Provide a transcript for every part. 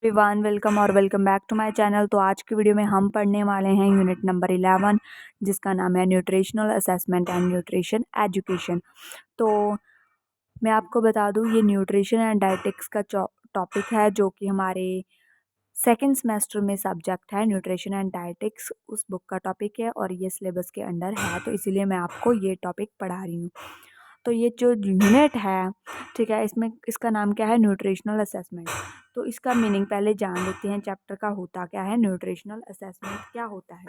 Everyone welcome और welcome back to my channel. तो आज की वीडियो में हम पढ़ने वाले हैं यूनिट नंबर 11 जिसका नाम है nutritional assessment and nutrition education. तो मैं आपको बता दूं ये न्यूट्रिशन एंड डाइटिक्स का टॉपिक है जो कि हमारे सेकेंड सेमेस्टर में सब्जेक्ट है। न्यूट्रिशन एंड डाइटिक्स उस बुक का टॉपिक है और ये सिलेबस के अंडर है, तो इसीलिए मैं आपको ये टॉपिक पढ़ा रही हूँ। तो ये जो यूनिट है, ठीक है, इसमें इसका नाम क्या है, न्यूट्रिशनल असेसमेंट। तो इसका मीनिंग पहले जान लेते हैं, चैप्टर का होता क्या है। न्यूट्रिशनल असेसमेंट क्या होता है,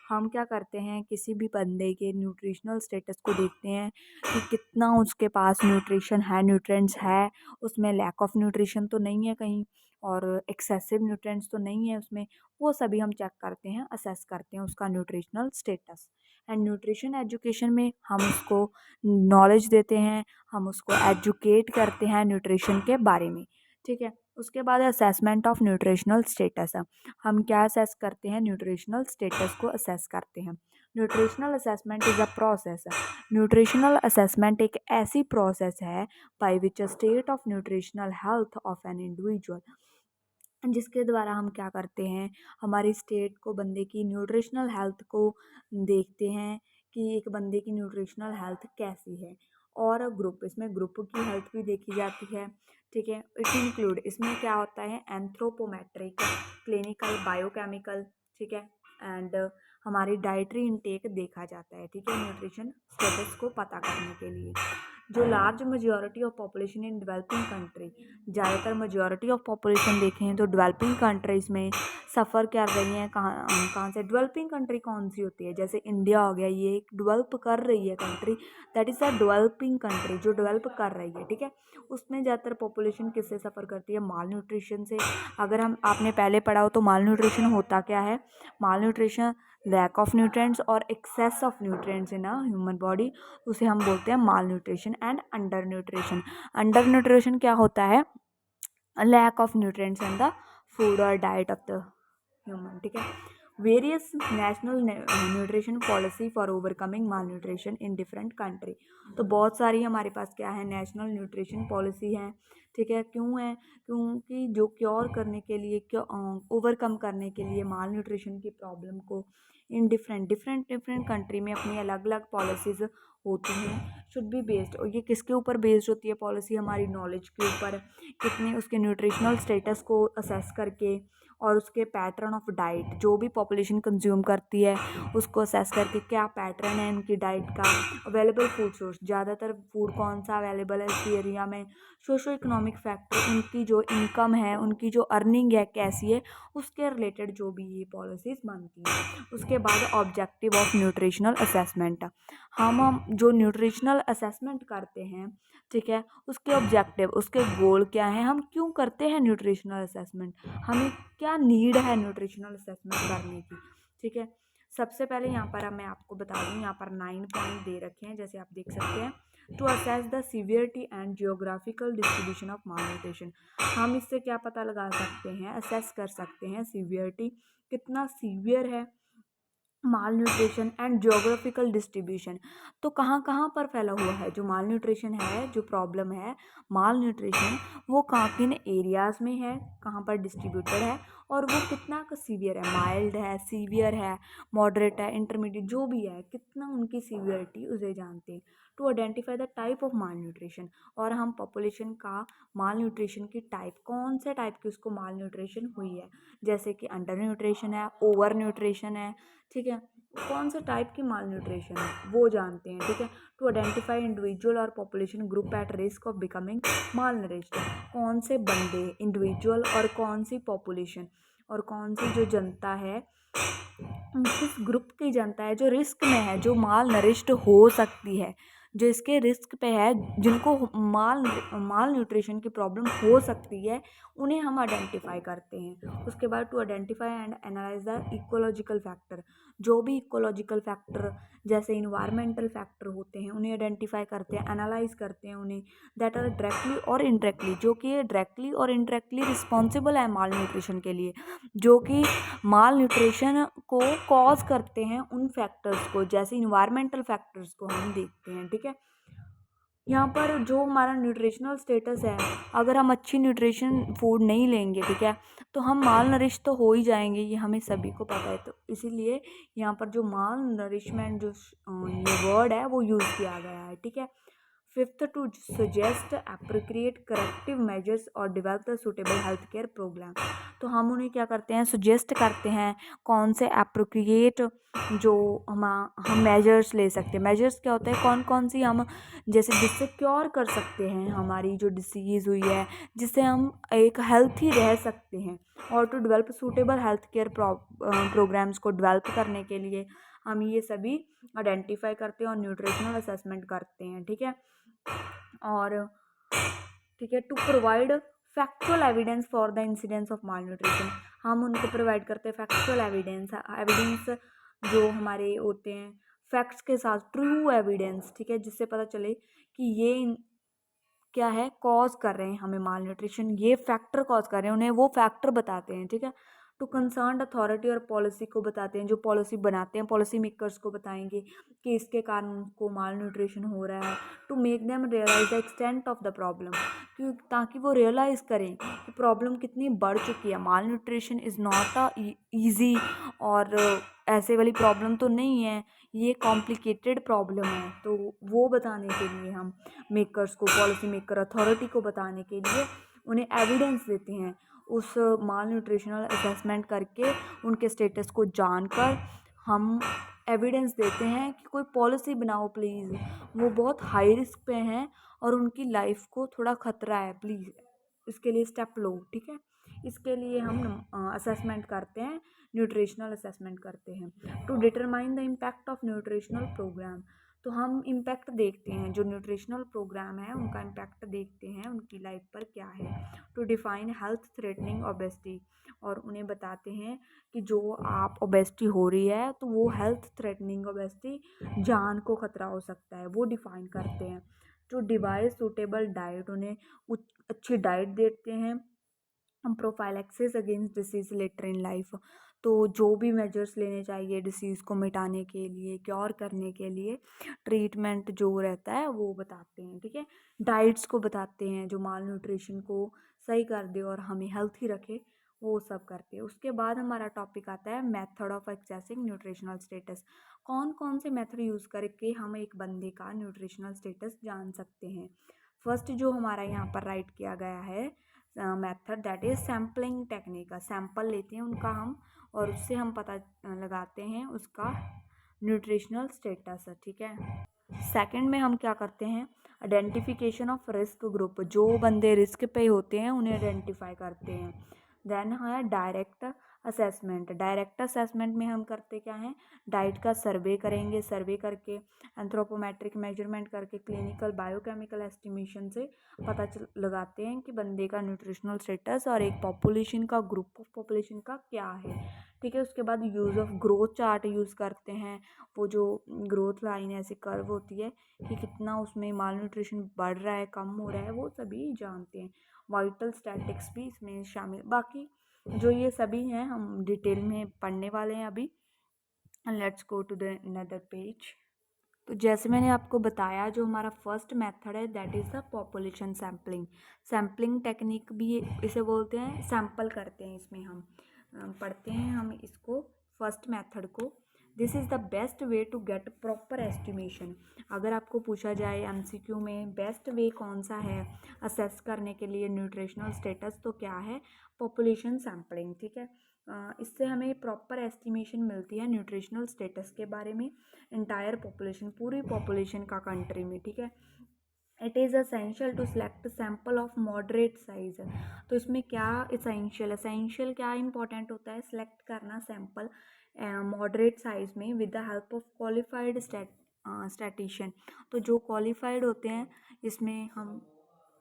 हम क्या करते हैं, किसी भी बंदे के न्यूट्रिशनल स्टेटस को देखते हैं कि कितना उसके पास न्यूट्रिशन है, न्यूट्रिएंट्स है, उसमें लैक ऑफ न्यूट्रिशन तो नहीं है कहीं, और एक्सेसिव न्यूट्रिएंट्स तो नहीं है उसमें। वो सभी हम चेक करते हैं, असेस करते हैं उसका nutritional status. And nutrition education में हम उसको नॉलेज देते हैं, हम उसको एजुकेट करते हैं न्यूट्रिशन के बारे में, ठीक है। उसके बाद असेसमेंट ऑफ न्यूट्रिशनल स्टेटस है, हम क्या असेस करते हैं, न्यूट्रिशनल स्टेटस को असेस करते हैं। Nutritional assessment is a process. Nutritional assessment एक ऐसी प्रोसेस है by which a state of nutritional health of an individual, जिसके द्वारा हम क्या करते हैं, हमारी स्टेट को, बंदे की न्यूट्रिशनल हेल्थ को देखते हैं कि एक बंदे की न्यूट्रिशनल हेल्थ कैसी है। और ग्रुप, इसमें ग्रुप की हेल्थ भी देखी जाती है, ठीक है। इट इंक्लूड, इसमें क्या होता है, एंथ्रोपोमेट्रिक, क्लिनिकल, बायोकेमिकल, ठीक है, एंड हमारी डाइटरी इनटेक देखा जाता है, ठीक है, न्यूट्रिशन स्टेटस को पता करने के लिए। जो large majority of population in developing country, ज़्यादातर मेजॉरिटी ऑफ पॉपुलेशन देखें तो डेवलपिंग कंट्रीज़ में सफ़र कर रही हैं। कहाँ कहाँ से, डेवलपिंग कंट्री कौन सी होती है, जैसे इंडिया हो गया, ये एक डेवलप कर रही है country, that is a developing country, जो डेवलप कर रही है, ठीक है। उसमें ज़्यादातर पॉपुलेशन किससे सफ़र करती है, माल न्यूट्रिशन से। अगर हम, आपने पहले पढ़ा हो तो माल न्यूट्रिशन होता क्या है, malnutrition lack of nutrients और excess of nutrients in a human body, उसे हम बोलते हैं malnutrition. And undernutrition, undernutrition क्या होता है, lack of nutrients in the food और डाइट ऑफ द ह्यूमन, ठीक है। Various national nutrition policy for overcoming malnutrition in different country. तो बहुत सारी हमारे पास क्या है, नेशनल न्यूट्रिशन पॉलिसी है, ठीक है। क्यों है, क्योंकि जो क्योर करने के लिए, क्यों ओवरकम करने के लिए माल न्यूट्रिशन की प्रॉब्लम को इन डिफरेंट कंट्री में अपनी अलग अलग पॉलिसीज़ होती हैं, शुड बी बेस्ड। और ये किसके ऊपर बेस्ड होती है पॉलिसी, हमारी नॉलेज के ऊपर, कितने उसके न्यूट्रिशनल स्टेटस को असेस करके, और उसके पैटर्न ऑफ डाइट, जो भी पॉपुलेशन कंज्यूम करती है उसको असेस करके, क्या पैटर्न है उनकी डाइट का, अवेलेबल फूड सोर्स, ज़्यादातर फूड कौन सा अवेलेबल है इस एरिया में, सोशो इकोनॉमिक फैक्टर, उनकी जो इनकम है, उनकी जो अर्निंग है कैसी है, उसके रिलेटेड जो भी ये पॉलिसीज़ बनती हैं। उसके बाद ऑब्जेक्टिव ऑफ न्यूट्रिशनल असेसमेंट, हम जो न्यूट्रिशनल असेसमेंट करते हैं, ठीक है, उसके ऑब्जेक्टिव, उसके गोल क्या है, हम क्यों करते हैं न्यूट्रिशनल असेसमेंट, हमें क्या नीड है न्यूट्रिशनल असेसमेंट करने की, ठीक है। सबसे पहले यहाँ पर मैं आपको बता दूँ, यहाँ पर 9 पॉइंट दे रखे हैं, जैसे आप देख सकते हैं। To assess the severity and geographical distribution of malnutrition, हम इससे क्या पता लगा सकते हैं, असेस कर सकते हैं सीवियरिटी, कितना सीवियर है malnutrition, and geographical distribution, तो कहाँ कहाँ पर फैला हुआ है जो माल न्यूट्रिशन है, जो प्रॉब्लम है माल न्यूट्रिशन, वो कहाँ, किन एरियाज़ में है, कहाँ पर डिस्ट्रीब्यूटेड है, और वो कितना का सीवियर है, माइल्ड है, सीवियर है, मॉडरेट है, इंटरमीडिएट, जो भी है, कितना उनकी सीवियरिटी उसे जानते हैं। To identify the type of malnutrition, और हम पॉपुलेशन का माल न्यूट्रिशन की टाइप, कौन से टाइप की उसको माल न्यूट्रिशन हुई है, जैसे कि अंडर न्यूट्रिशन है, ओवर न्यूट्रिशन है, ठीक है, कौन से टाइप की माल न्यूट्रिशन है वो जानते हैं, ठीक है। टू आइडेंटिफाई इंडिविजुअल और population group at risk of becoming mall nourished, कौन से बंदे, इंडिविजुअल और कौन सी पॉपुलेशन, और कौन सी जो जनता है, किस ग्रुप की जनता है जो रिस्क में है, जो माल नरिश्ड हो सकती है, जो इसके रिस्क पे है, जिनको माल माल न्यूट्रिशन की प्रॉब्लम हो सकती है, उन्हें हम आइडेंटिफाई करते हैं। उसके बाद to identify and analyse the ecological factor, जो भी इकोलॉजिकल फैक्टर जैसे इन्वायरमेंटल फैक्टर होते हैं उन्हें आइडेंटिफाई करते हैं, एनालाइज करते हैं उन्हें, दैट आर डायरेक्टली और इनडायरेक्टली, जो कि डायरेक्टली और इनडायरेक्टली रिस्पॉन्सिबल है माल न्यूट्रिशन के लिए, जो कि माल न्यूट्रिशन को कॉज करते हैं, उन फैक्टर्स को, जैसे इन्वायरमेंटल फैक्टर्स को हम देखते हैं, ठीक है। यहाँ पर जो हमारा न्यूट्रिशनल स्टेटस है, अगर हम अच्छी न्यूट्रिशन फूड नहीं लेंगे, ठीक है, तो हम माल नरिश तो हो ही जाएंगे, ये हमें सभी को पता है। तो इसीलिए यहाँ पर जो माल नरिशमेंट जो ये वर्ड है वो यूज़ किया गया है, ठीक है। Fifth, to suggest appropriate corrective measures और develop the suitable health care programme. तो हम उन्हें क्या करते हैं, सुजेस्ट करते हैं कौन से एप्रोप्रिएट जो हम मेजर्स ले सकते हैं। मेजर्स क्या होते हैं, कौन कौन सी हम जैसे जिससे क्योर कर सकते हैं हमारी जो डिसीज़ हुई है, जिससे हम एक हेल्थी रह सकते हैं। और to develop suitable health care programmes को डेवलप करने के लिए हम ये सभी आइडेंटिफाई करते हैं और न्यूट्रिशनल असेसमेंट करते हैं, ठीक है। और ठीक है, to provide factual evidence for the incidence of malnutrition. हम उनको प्रोवाइड करते हैं फैक्चुअल एविडेंस, एविडेंस जो हमारे होते हैं फैक्ट्स के साथ, ट्रू एविडेंस, ठीक है, जिससे पता चले कि ये क्या है, कॉज कर रहे हैं हमें माल न्यूट्रिशन, ये फैक्टर कॉज कर रहे हैं, उन्हें वो फैक्टर बताते हैं, ठीक है। टू कंसर्न अथॉरिटी और पॉलिसी को बताते हैं, जो पॉलिसी बनाते हैं पॉलिसी मेकर्स को बताएंगे कि इसके कारण उनको माल न्यूट्रिशन हो रहा है। To make them realise the extent of the problem, क्यों, ताकि वो रियलाइज़ करें कि प्रॉब्लम कितनी बढ़ चुकी है। Malnutrition is not a easy और ऐसे वाली प्रॉब्लम तो नहीं है, ये कॉम्प्लिकेटेड प्रॉब्लम है। तो वो बताने के लिए हम मेकर्स को, पॉलिसी मेकर, अथॉरिटी को बताने के लिए उन्हें एविडेंस देते हैं। उस माल न्यूट्रिशनल असेसमेंट करके उनके स्टेटस को जानकर हम एविडेंस देते हैं कि कोई पॉलिसी बनाओ प्लीज़, वो बहुत हाई रिस्क पे हैं और उनकी लाइफ को थोड़ा ख़तरा है, प्लीज़ इसके लिए स्टेप लो, ठीक है। इसके लिए हम असेसमेंट करते हैं, न्यूट्रिशनल असेसमेंट करते हैं। To determine the impact of nutritional programme, तो हम इम्पैक्ट देखते हैं, जो न्यूट्रिशनल प्रोग्राम है उनका इम्पैक्ट देखते हैं, उनकी लाइफ पर क्या है। To define health threatening obesity, और उन्हें बताते हैं कि जो आप ओबेसिटी हो रही है तो वो हेल्थ थ्रेटनिंग ओबेसिटी, जान को खतरा हो सकता है, वो डिफाइन करते हैं। टू डिवाइस सूटेबल डाइट, उन्हें अच्छी डाइट देते हैं। हम prophylaxis against disease later in life, तो जो भी मेजर्स लेने चाहिए डिसीज़ को मिटाने के लिए, क्योर करने के लिए, ट्रीटमेंट जो रहता है वो बताते हैं, ठीक है। डाइट्स को बताते हैं जो माल न्यूट्रिशन को सही कर दे और हमें हेल्थी रखे, वो सब करते हैं। उसके बाद हमारा टॉपिक आता है method of accessing nutritional status. कौन कौन से मेथड यूज़ करके हम एक बंदे का न्यूट्रिशनल स्टेटस जान सकते हैं। फर्स्ट जो हमारा यहाँ पर राइट किया गया है method, that is sampling technique. Sample लेते हैं उनका हम और उससे हम पता लगाते हैं उसका न्यूट्रिशनल स्टेटस, ठीक है। सेकंड में हम क्या करते हैं, आइडेंटिफिकेशन ऑफ रिस्क ग्रुप, जो बंदे रिस्क पे होते हैं उन्हें आइडेंटिफाई करते हैं। देन है डायरेक्ट असेसमेंट। डायरेक्ट असेसमेंट में हम करते क्या हैं, डाइट का सर्वे करेंगे, सर्वे करके एंथ्रोपोमेट्रिक मेजरमेंट करके क्लिनिकल बायोकेमिकल एस्टिमेशन से पता लगाते हैं कि बंदे का न्यूट्रिशनल स्टेटस और एक पॉपुलेशन का, ग्रुप ऑफ पॉपुलेशन का क्या है, ठीक है। उसके बाद use of growth chart use करते हैं, वो जो ग्रोथ लाइन ऐसे कर्व होती है कि कितना उसमें माल न्यूट्रिशन बढ़ रहा है, कम हो रहा है, वो सभी जानते हैं। वाइटल स्टैटिक्स भी इसमें शामिल, बाकी जो ये सभी हैं हम डिटेल में पढ़ने वाले हैं अभी। Let's go to the another page. तो जैसे मैंने आपको बताया, जो हमारा फर्स्ट मेथड है that is the population sampling. Sampling technique भी इसे बोलते हैं, सैंपल करते हैं इसमें हम पढ़ते हैं हम इसको, फर्स्ट मेथड को। This is the best way to get proper estimation. अगर आपको पूछा जाए एमसीक्यू में बेस्ट वे कौन सा है असेस करने के लिए न्यूट्रिशनल स्टेटस, तो क्या है, पॉपुलेशन सैम्पलिंग, ठीक है। इससे हमें प्रॉपर एस्टिमेशन मिलती है न्यूट्रिशनल स्टेटस के बारे में, इंटायर पॉपुलेशन, पूरी पॉपुलेशन का कंट्री में, ठीक है। It is essential to select sample of moderate size. तो इसमें क्या असेंशियल क्या इंपॉर्टेंट होता है, सेलेक्ट करना सैम्पल मॉडरेट साइज़ में with the help of qualified statistician. तो जो क्वालिफाइड होते हैं, इसमें हम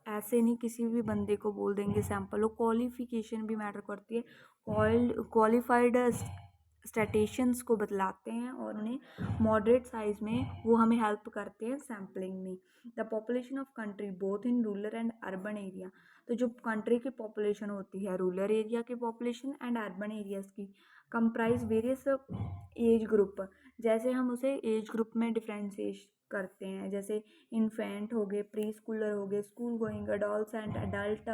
ऐसे नहीं किसी भी बंदे को बोल देंगे सैंपल, वो क्वालिफिकेशन भी मैटर करती है। क्वालिफाइड स्टैटिशियंस को बतलाते हैं और उन्हें मॉडरेट साइज़ में वो हमें हेल्प करते हैं सैम्पलिंग में। The population of country both in rural and urban area. तो जो कंट्री की पॉपुलेशन होती है, रूरल एरिया की पॉपुलेशन एंड अर्बन एरियाज़ की, कंप्राइज वेरियस एज ग्रुप। जैसे हम उसे एज ग्रुप में डिफ्रेंशिएट करते हैं, जैसे इन्फेंट हो गए, प्री स्कूलर हो गए, school going adult and adult,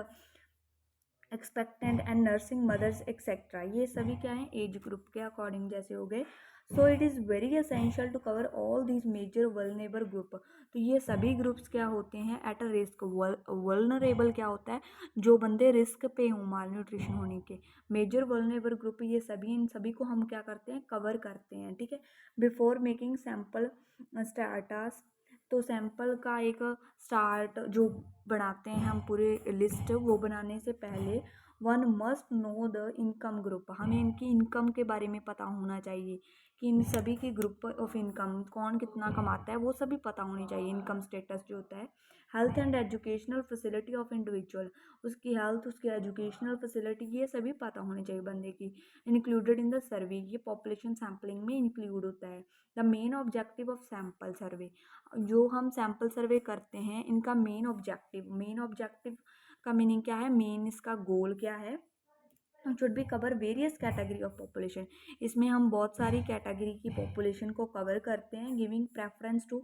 expectant and nursing mothers etcetera, ये सभी क्या हैं, एज ग्रुप के अकॉर्डिंग जैसे हो गए। So it is very essential to cover all these major vulnerable group. तो ये सभी ग्रुप्स क्या होते हैं, एट अ रिस्क। वल्नरेबल क्या होता है, जो बंदे रिस्क पे हों माल न्यूट्रिशन होने के। मेजर वल्नरेबल ग्रुप ये सभी, इन सभी को हम क्या करते हैं, कवर करते हैं, ठीक है। बिफोर मेकिंग सैम्पल स्टार्टास, तो सैंपल का एक स्टार्ट जो बनाते हैं हम पूरे लिस्ट, वो बनाने से पहले one must know the income group, हमें इनकी इनकम के बारे में पता होना चाहिए कि इन सभी की ग्रुप ऑफ इनकम, कौन कितना कमाता है, वो सभी पता होनी चाहिए। इनकम स्टेटस जो होता है, health and educational facility of individual, उसकी हेल्थ, उसकी एजुकेशनल फैसिलिटी, ये सभी पता होनी चाहिए बंदे की। इंक्लूडेड इन द सर्वे, ये पॉपुलेशन सैम्पलिंग में इंक्लूड होता है। The main objective of sample survey, जो हम सैम्पल सर्वे करते हैं, इनका मेन ऑब्जेक्टिव का मीनिंग क्या है, मेन इसका गोल क्या है, should be cover various category of population. इसमें हम बहुत सारी कैटेगरी की पॉपुलेशन को कवर करते हैं, giving preference to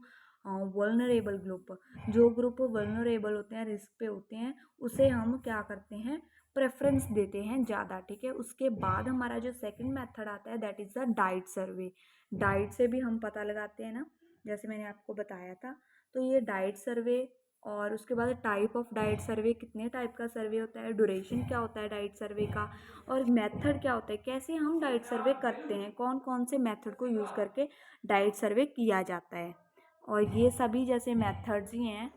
vulnerable group. जो ग्रुप वल्नरेबल होते हैं, रिस्क पे होते हैं, उसे हम क्या करते हैं, प्रेफरेंस देते हैं ज़्यादा, ठीक है। उसके बाद हमारा जो सेकंड मेथड आता है, that is the diet survey. Diet से भी हम पता लगाते हैं ना, जैसे मैंने आपको बताया था। तो ये डाइट सर्वे, और उसके बाद टाइप ऑफ डाइट सर्वे, कितने टाइप का सर्वे होता है, ड्यूरेशन क्या होता है डाइट सर्वे का, और मेथड क्या होता है, कैसे हम डाइट सर्वे करते हैं, कौन कौन से मेथड को यूज़ करके डाइट सर्वे किया जाता है। और ये सभी जैसे मेथड्स ही हैं।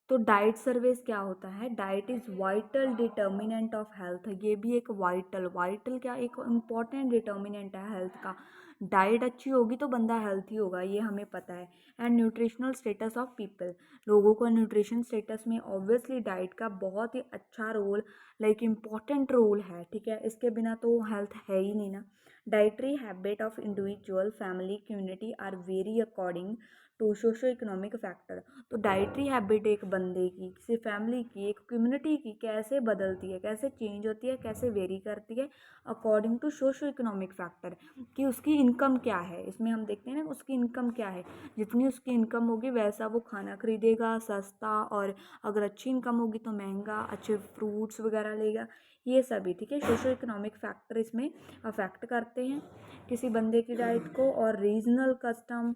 तो डाइट सर्वेस क्या होता है, diet is vital determinant of health, ये भी एक वाइटल क्या, एक इम्पॉर्टेंट डिटर्मिनेंट है हेल्थ का। डाइट अच्छी होगी तो बंदा हेल्थी होगा, ये हमें पता है। And nutritional status of people, लोगों को न्यूट्रिशन स्टेटस में ऑब्वियसली डाइट का बहुत ही अच्छा रोल, लाइक इम्पॉर्टेंट रोल है, ठीक है। इसके बिना तो हेल्थ है ही नहीं ना। Dietary habit of individual, family, community are vary according to socio economic factor. तो डाइटरी हैबिट एक बंदे की, किसी फैमिली की, एक कम्युनिटी की कैसे बदलती है, कैसे चेंज होती है, कैसे वेरी करती है, according to socio economic factor, कि उसकी इनकम क्या है। इसमें हम देखते हैं ना, उसकी इनकम क्या है, जितनी उसकी इनकम होगी वैसा वो खाना खरीदेगा सस्ता, और अगर अच्छी इनकम होगी तो महंगा, अच्छे फ्रूट्स वगैरह लेगा, ये सभी, ठीक है। सोशो इकोनॉमिक फैक्टर इसमें अफेक्ट करते हैं किसी बंदे की डाइट को। और रीजनल कस्टम,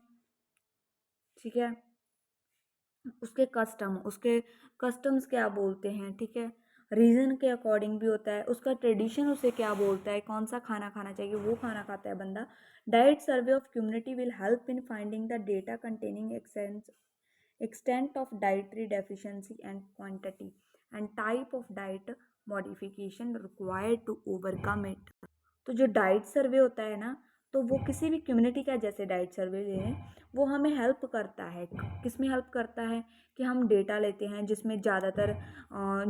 ठीक है, उसके कस्टम्स क्या बोलते हैं, ठीक है, रीजन के अकॉर्डिंग भी होता है। उसका ट्रेडिशन उसे क्या बोलता है, कौन सा खाना खाना चाहिए, वो खाना खाता है बंदा। Diet survey of community will help in finding the data containing extent of dietary deficiency and quantity and type of diet modification required to overcome it। तो जो डाइट सर्वे होता है ना, तो वो किसी भी कम्युनिटी का, जैसे डाइट सर्वे ले लें, वो हमें हेल्प करता है। किस में हेल्प करता है, कि हम डेटा लेते हैं जिसमें ज़्यादातर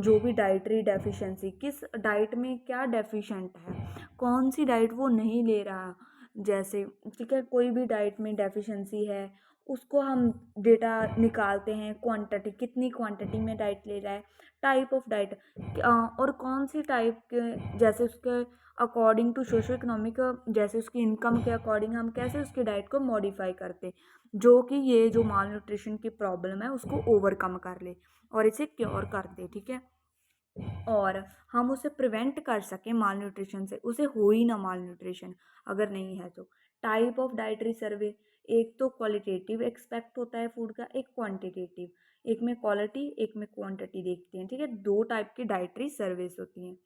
जो भी डाइटरी डेफिशिएंसी, किस डाइट में क्या डेफिशिएंट है, कौन सी डाइट वो नहीं ले रहा, जैसे, ठीक है, कोई भी डाइट में डेफिशिएंसी है, उसको हम डेटा निकालते हैं, क्वांटिटी, कितनी क्वांटिटी में डाइट ले रहा है, टाइप ऑफ डाइट, और कौन सी टाइप के, जैसे उसके अकॉर्डिंग टू सोशो इकोनॉमिक, जैसे उसकी इनकम के अकॉर्डिंग हम कैसे उसकी डाइट को मॉडिफाई करते, जो कि ये जो माल न्यूट्रिशन की प्रॉब्लम है उसको ओवरकम कर ले और इसे क्योर कर दे, ठीक है। और हम उसे प्रिवेंट कर सकें माल न्यूट्रिशन से, उसे हो ही ना माल न्यूट्रिशन अगर नहीं है तो। टाइप ऑफ डाइटरी सर्वे, एक तो क्वालिटेटिव एक्सपेक्ट होता है फूड का, एक क्वांटिटेटिव, एक में क्वालिटी एक में क्वांटिटी देखते हैं, ठीक है। दो टाइप की डाइटरी सर्वेस होती हैं,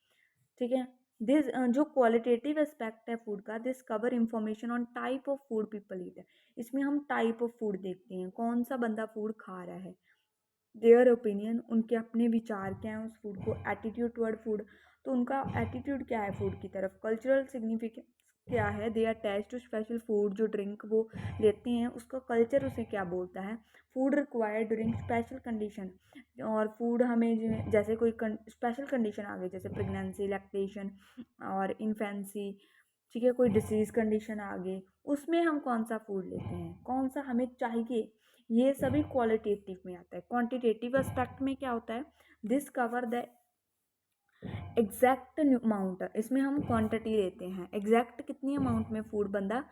ठीक है। दिस जो क्वालिटेटिव एस्पेक्ट है फूड का, this cover information on type of food people eat है। इसमें हम टाइप ऑफ फूड देखते हैं, कौन सा बंदा फूड खा रहा है, देयर ओपिनियन, उनके अपने विचार क्या हैं उस फूड को, एटीट्यूड टुवर्ड फूड, तो उनका एटीट्यूड क्या है फूड की तरफ, कल्चरल सिग्निफिकेंस क्या है, they are attach to special food, जो ड्रिंक वो लेते हैं उसका कल्चर उसे क्या बोलता है। Food required during special condition, और फूड हमें जैसे कोई स्पेशल कंडीशन आ गई, जैसे प्रेगनेंसी, लैक्टेशन और इन्फेंसी, ठीक है, कोई डिसीज़ कंडीशन आ गई, उसमें हम कौन सा फूड लेते हैं, कौन सा हमें चाहिए, ये सभी क्वालिटेटिव में आता है। क्वांटिटेटिव एस्पेक्ट में क्या होता है, this cover the exact amount, इसमें हम क्वांटिटी लेते हैं, एग्जैक्ट कितनी अमाउंट में फूड बंदा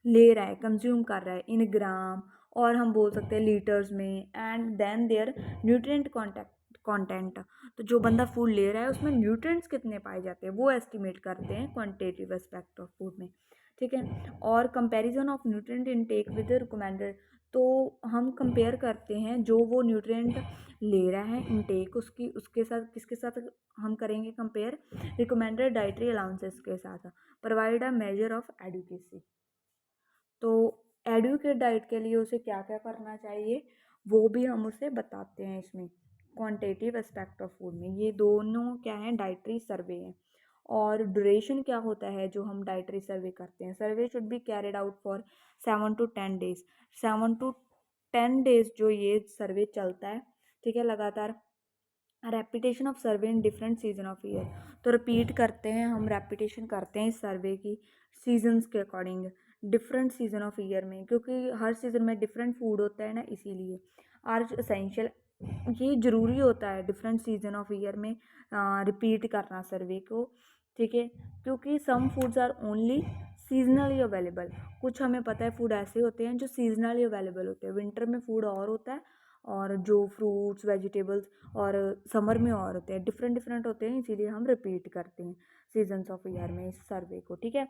ले रहा है, कंज्यूम कर रहा है, इन ग्राम, और हम बोल सकते हैं लीटर्स में, and then their nutrient content, तो जो बंदा फूड ले रहा है उसमें न्यूट्रिएंट्स कितने पाए जाते हैं वो एस्टिमेट करते हैं क्वांटिटेटिव एस्पेक्ट ऑफ फूड में, ठीक है। और comparison of nutrient intake with recommended, तो हम कंपेयर करते हैं जो वो न्यूट्रिएंट ले रहा है इनटेक उसकी, उसके साथ किसके साथ हम करेंगे कंपेयर, रिकमेंडेड डाइटरी अलाउंसेस के साथ। Provide a measure of adequacy, तो एडुकेट डाइट के लिए उसे क्या क्या करना चाहिए वो भी हम उसे बताते हैं इसमें क्वांटिटेटिव एस्पेक्ट ऑफ फूड में। ये दोनों क्या है, डाइटरी सर्वे हैं। और ड्यूरेशन क्या होता है जो हम डाइटरी सर्वे करते हैं, survey should be carried out for 7 to 10 days, 7 to 10 days जो ये सर्वे चलता है, ठीक है, लगातार। Repetition of survey in different season of year, तो रिपीट करते हैं हम, रेपिटेशन करते हैं इस सर्वे की सीजन्स के according, different season of year में, क्योंकि हर सीजन में डिफरेंट फूड होता है ना, इसीलिए आर एसेंशियल, ये ज़रूरी होता है डिफरेंट सीजन ऑफ ईयर में रिपीट करना सर्वे को, ठीक है। क्योंकि some foods are only seasonally available, कुछ हमें पता है फूड ऐसे होते हैं जो सीजनली अवेलेबल होते हैं, विंटर में फूड और होता है, और जो फ्रूट्स वेजिटेबल्स और समर में और होते हैं, डिफरेंट डिफरेंट होते हैं, इसीलिए हम रिपीट करते हैं सीजन्स ऑफ ईयर में इस सर्वे को, ठीक है।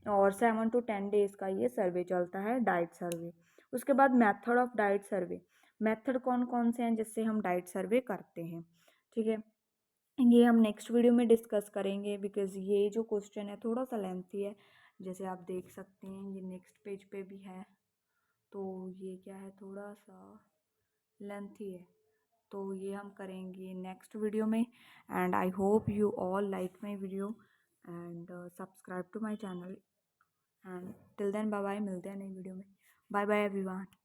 और 7 to 10 days का ये सर्वे चलता है, डाइट सर्वे। उसके बाद method of diet survey, method कौन कौन से हैं जिससे हम डाइट सर्वे करते हैं, ठीक है, ये हम नेक्स्ट वीडियो में डिस्कस करेंगे, बिकॉज़ ये जो क्वेश्चन है थोड़ा सा लेंथी है, जैसे आप देख सकते हैं ये नेक्स्ट पेज पे भी है, तो ये क्या है, थोड़ा सा लेंथी है, तो ये हम करेंगे नेक्स्ट वीडियो में। And I hope you all like my video and subscribe to my channel, and till then bye bye, मिलते हैं नई वीडियो में, बाय बाय एवरीवन।